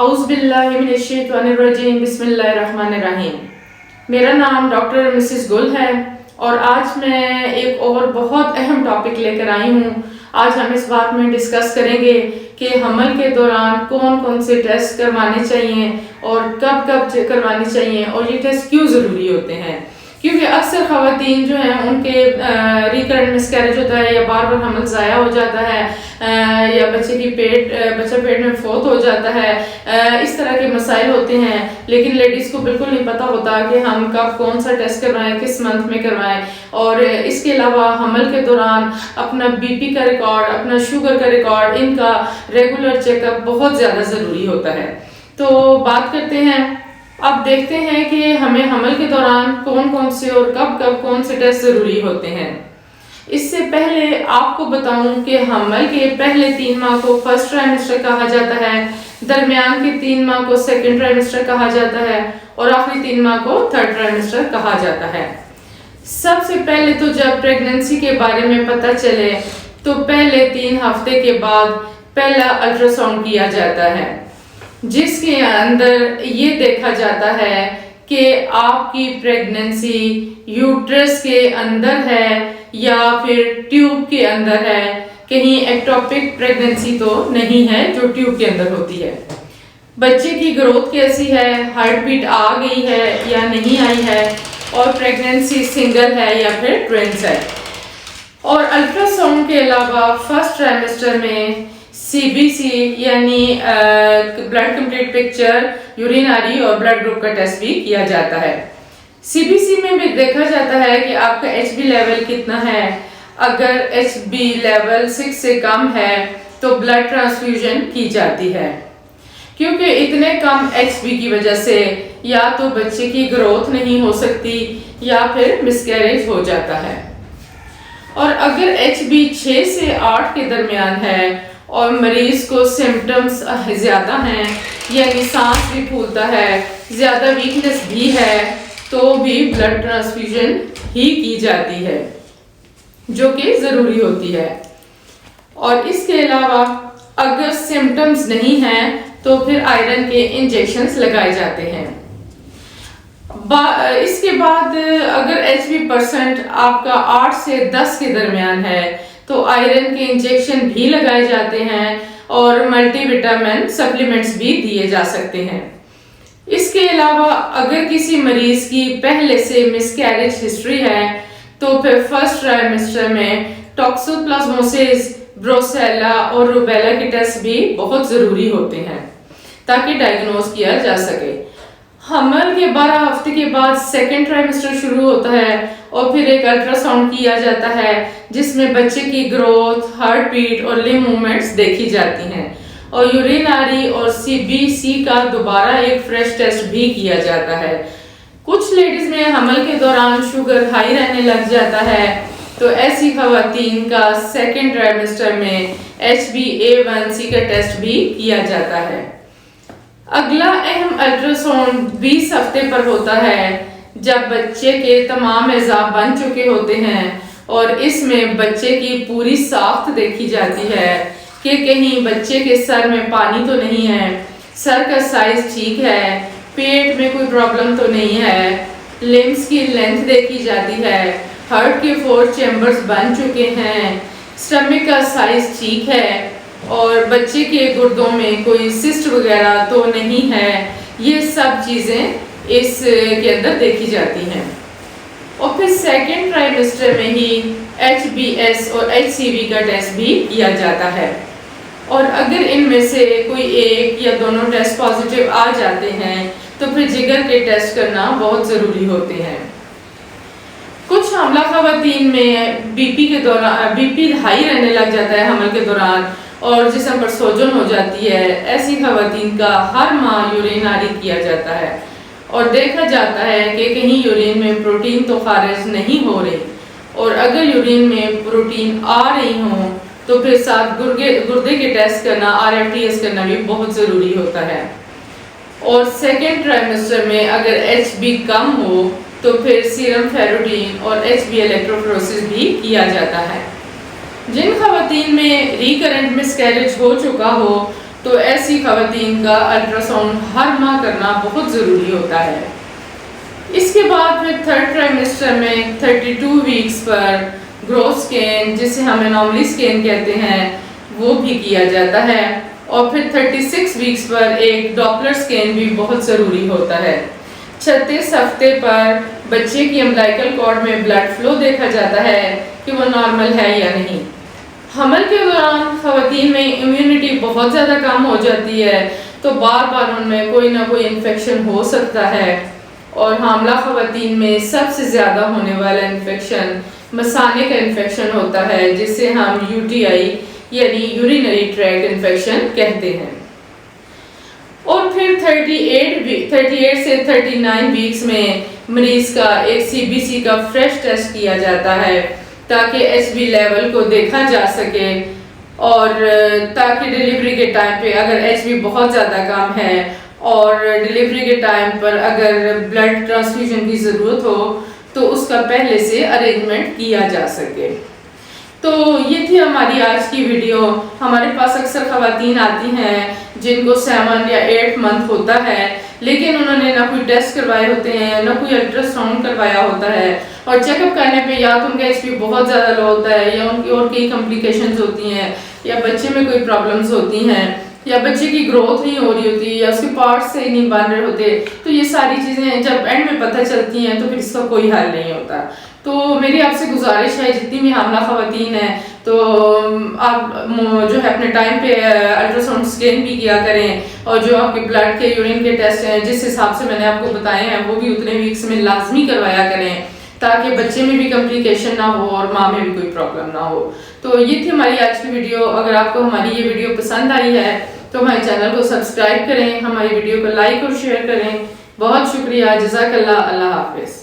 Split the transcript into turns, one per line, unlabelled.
اعوذ باللہ من الشیطان الرجیم بسم اللہ الرحمن الرحیم۔ میرا نام ڈاکٹر مسز گل ہے اور آج میں ایک اور بہت اہم ٹاپک لے کر آئی ہوں۔ آج ہم اس بات میں ڈسکس کریں گے کہ حمل کے دوران کون کون سے ٹیسٹ کروانے چاہیے اور کب کب کروانے چاہیے اور یہ ٹیسٹ کیوں ضروری ہوتے ہیں، کیونکہ اکثر خواتین جو ہیں ان کے ریکرنٹ مسکیریج ہوتا ہے یا بار بار حمل ضائع ہو جاتا ہے یا بچہ پیٹ میں فوت ہو جاتا ہے، اس طرح کے مسائل ہوتے ہیں، لیکن لیڈیز کو بالکل نہیں پتہ ہوتا کہ ہم کب کون سا ٹیسٹ کروائیں، کس منتھ میں کروائیں۔ اور اس کے علاوہ حمل کے دوران اپنا بی پی کا ریکارڈ، اپنا شوگر کا ریکارڈ، ان کا ریگولر چیک اپ بہت زیادہ ضروری ہوتا ہے۔ تو بات کرتے ہیں، اب دیکھتے ہیں کہ ہمیں حمل کے دوران کون کون سے اور کب کب کون سے ٹیسٹ ضروری ہوتے ہیں۔ اس سے پہلے آپ کو بتاؤں کہ حمل کے پہلے 3 ماہ کو فرسٹ ٹرائمیسٹر کہا جاتا ہے، درمیان کے 3 ماہ کو سیکنڈ ٹرائمیسٹر کہا جاتا ہے اور آخری 3 ماہ کو تھرڈ ٹرائمیسٹر کہا جاتا ہے۔ سب سے پہلے تو جب پریگننسی کے بارے میں پتہ چلے تو پہلے 3 ہفتے کے بعد پہلا الٹرا ساؤنڈ کیا جاتا ہے، جس کے اندر یہ دیکھا جاتا ہے کہ آپ کی پریگننسی یوٹرس کے اندر ہے یا پھر ٹیوب کے اندر ہے، کہیں ایکٹوپک پریگننسی تو نہیں ہے جو ٹیوب کے اندر ہوتی ہے، بچے کی گروتھ کیسی ہے، ہارٹ بیٹ آ گئی ہے یا نہیں آئی ہے، اور پریگننسی سنگل ہے یا پھر ٹوینس ہے۔ اور الٹرا ساؤنڈ کے علاوہ فرسٹ ٹرائمیسٹر میں سی بی سی یعنی بلڈ کمپلیٹ پکچر، یوریناری اور بلڈ گروپ کا ٹیسٹ بھی کیا جاتا ہے۔ سی بی سی میں بھی دیکھا جاتا ہے کہ آپ کا ایچ بی لیول کتنا ہے، اگر ایچ بی لیول 6 سے کم ہے تو بلڈ ٹرانسفیوژن کی جاتی ہے، کیونکہ اتنے کم ایچ بی کی وجہ سے یا تو بچے کی گروتھ نہیں ہو سکتی یا پھر مسکیریج ہو جاتا ہے۔ اور اگر ایچ بی 6 سے 8 کے درمیان ہے اور مریض کو سمپٹمز زیادہ ہیں یعنی سانس بھی پھولتا ہے، زیادہ ویکنس بھی ہے، تو بھی بلڈ ٹرانسفیوژن ہی کی جاتی ہے جو کہ ضروری ہوتی ہے۔ اور اس کے علاوہ اگر سمپٹمز نہیں ہیں تو پھر آئرن کے انجیکشنز لگائے جاتے ہیں۔ اس کے بعد اگر ایچ بی پرسنٹ آپ کا 8 سے 10 کے درمیان ہے تو آئرن کے انجیکشن بھی لگائے جاتے ہیں اور ملٹی وٹامن سپلیمنٹس بھی دیے جا سکتے ہیں۔ اس کے علاوہ اگر کسی مریض کی پہلے سے مسکیریج ہسٹری ہے تو پھر فرسٹ ٹرائمیسٹر میں ٹاکسوپلازموسس، بروسیلا اور روبیلا کے ٹیسٹ بھی بہت ضروری ہوتے ہیں تاکہ ڈائگنوز کیا جا سکے۔ حمل کے 12 ہفتے کے بعد سیکنڈ ٹرائمیسٹر شروع ہوتا ہے اور پھر ایک الٹرا ساؤنڈ کیا جاتا ہے جس میں بچے کی گروتھ، ہارٹ بیٹ اور لمب موومنٹس دیکھی جاتی ہیں، اور یوریناری اور سی بی سی کا دوبارہ ایک فریش ٹیسٹ بھی کیا جاتا ہے۔ کچھ لیڈیز میں حمل کے دوران شوگر ہائی رہنے لگ جاتا ہے تو ایسی خواتین کا سیکنڈ ٹرائمیسٹر میں ایچ بی A1C کا ٹیسٹ بھی کیا جاتا ہے۔ اگلا اہم الٹرا ساؤنڈ 20 ہفتے پر ہوتا ہے جب بچے کے تمام اعضاء بن چکے ہوتے ہیں، اور اس میں بچے کی پوری ساخت دیکھی جاتی ہے کہ کہیں بچے کے سر میں پانی تو نہیں ہے، سر کا سائز ٹھیک ہے، پیٹ میں کوئی پرابلم تو نہیں ہے، لمبس کی لینتھ دیکھی جاتی ہے، ہارٹ کے 4 چیمبرز بن چکے ہیں، سٹمک کا سائز ٹھیک ہے اور بچے کے گردوں میں کوئی سسٹ وغیرہ تو نہیں ہے۔ یہ سب چیزیں اس کے اندر دیکھی جاتی ہیں۔ اور پھر سیکنڈ ٹرائمیسٹر میں ہی ایچ بی ایس اور ایچ سی وی کا ٹیسٹ بھی کیا جاتا ہے، اور اگر ان میں سے کوئی ایک یا دونوں ٹیسٹ پازیٹیو آ جاتے ہیں تو پھر جگر کے ٹیسٹ کرنا بہت ضروری ہوتے ہیں۔ کچھ حاملہ خواتین میں بی پی ہائی رہنے لگ جاتا ہے حمل کے دوران اور جسم پر سوجن ہو جاتی ہے، ایسی خواتین کا ہر ماہ یوریناری کیا جاتا ہے اور دیکھا جاتا ہے کہ کہیں یورین میں پروٹین تو خارج نہیں ہو رہی، اور اگر یورین میں پروٹین آ رہی ہوں تو پھر ساتھ گردے کے ٹیسٹ کرنا، RFTS کرنا بھی بہت ضروری ہوتا ہے۔ اور سیکنڈ ٹرائمیسٹر میں اگر ایچ بی کم ہو تو پھر سیرم فیروٹین اور ایچ بی الیکٹروفوریسس بھی کیا جاتا ہے۔ جن خواتین میں ریکرنٹ مسکیریج ہو چکا ہو تو ایسی خواتین کا الٹرا ساؤنڈ ہر ماہ کرنا بہت ضروری ہوتا ہے۔ اس کے بعد پھر تھرڈ ٹرائمیسٹر میں 32 ویکس پر گروتھ سکین، جسے ہمیں نارملی سکین کہتے ہیں، وہ بھی کیا جاتا ہے، اور پھر 36 ویکس پر ایک ڈاپلر سکین بھی بہت ضروری ہوتا ہے۔ 36 ہفتے پر بچے کی امبلائکل کارڈ میں بلڈ فلو دیکھا جاتا ہے کہ وہ نارمل ہے یا نہیں۔ حمل کے دوران خواتین میں امیونٹی بہت زیادہ کم ہو جاتی ہے، تو بار بار ان میں کوئی نہ کوئی انفیکشن ہو سکتا ہے، اور حاملہ خواتین میں سب سے زیادہ ہونے والا انفیکشن مثانے کا انفیکشن ہوتا ہے، جسے ہم UTI یعنی یورینری ٹریکٹ انفیکشن کہتے ہیں۔ اور پھر 38 سے 39 ویکس میں مریض کا ایک CBC کا فریش ٹیسٹ کیا جاتا ہے، تاکہ HB لیول کو دیکھا جا سکے، اور تاکہ ڈیلیوری کے ٹائم پہ اگر HB بہت زیادہ کم ہے اور ڈیلیوری کے ٹائم پر اگر بلڈ ٹرانسفیوژن کی ضرورت ہو تو اس کا پہلے سے ارینجمنٹ کیا جا سکے۔ تو یہ تھی ہماری آج کی ویڈیو۔ ہمارے پاس اکثر خواتین آتی ہیں جن کو 7 یا 8 منتھ ہوتا ہے، لیکن انہوں نے نہ کوئی ٹیسٹ کروائے ہوتے ہیں، نہ کوئی الٹرا ساؤنڈ کروایا ہوتا ہے، اور چیک اپ کرنے پہ یا تو ان کا HB بہت زیادہ لو ہوتا ہے، یا ان کی اور کئی کمپلیکیشنز ہوتی ہیں، یا بچے میں کوئی پرابلمز ہوتی ہیں، یا بچے کی گروتھ نہیں ہو رہی ہوتی، یا اس کے پارٹس صحیح نہیں بن رہے ہوتے۔ تو یہ ساری چیزیں جب اینڈ میں پتہ چلتی ہیں تو پھر اس کا کوئی حل نہیں ہوتا۔ تو میری آپ سے گزارش ہے، جتنی بھی حاملہ خواتین ہیں تو آپ جو ہے اپنے ٹائم پہ الٹرا ساؤنڈ سکین بھی کیا کریں، اور جو آپ کے بلڈ کے یورین کے ٹیسٹ ہیں جس حساب سے میں نے آپ کو بتائے ہیں وہ بھی اتنے ویکس میں لازمی کروایا کریں، تاکہ بچے میں بھی کمپلیکیشن نہ ہو اور ماں میں بھی کوئی پرابلم نہ ہو۔ تو یہ تھی ہماری آج کی ویڈیو۔ اگر آپ کو ہماری یہ ویڈیو پسند آئی ہے تو ہمارے چینل کو سبسکرائب کریں، ہماری ویڈیو کو لائک اور شیئر کریں۔ بہت شکریہ، جزاک اللہ، اللہ حافظ۔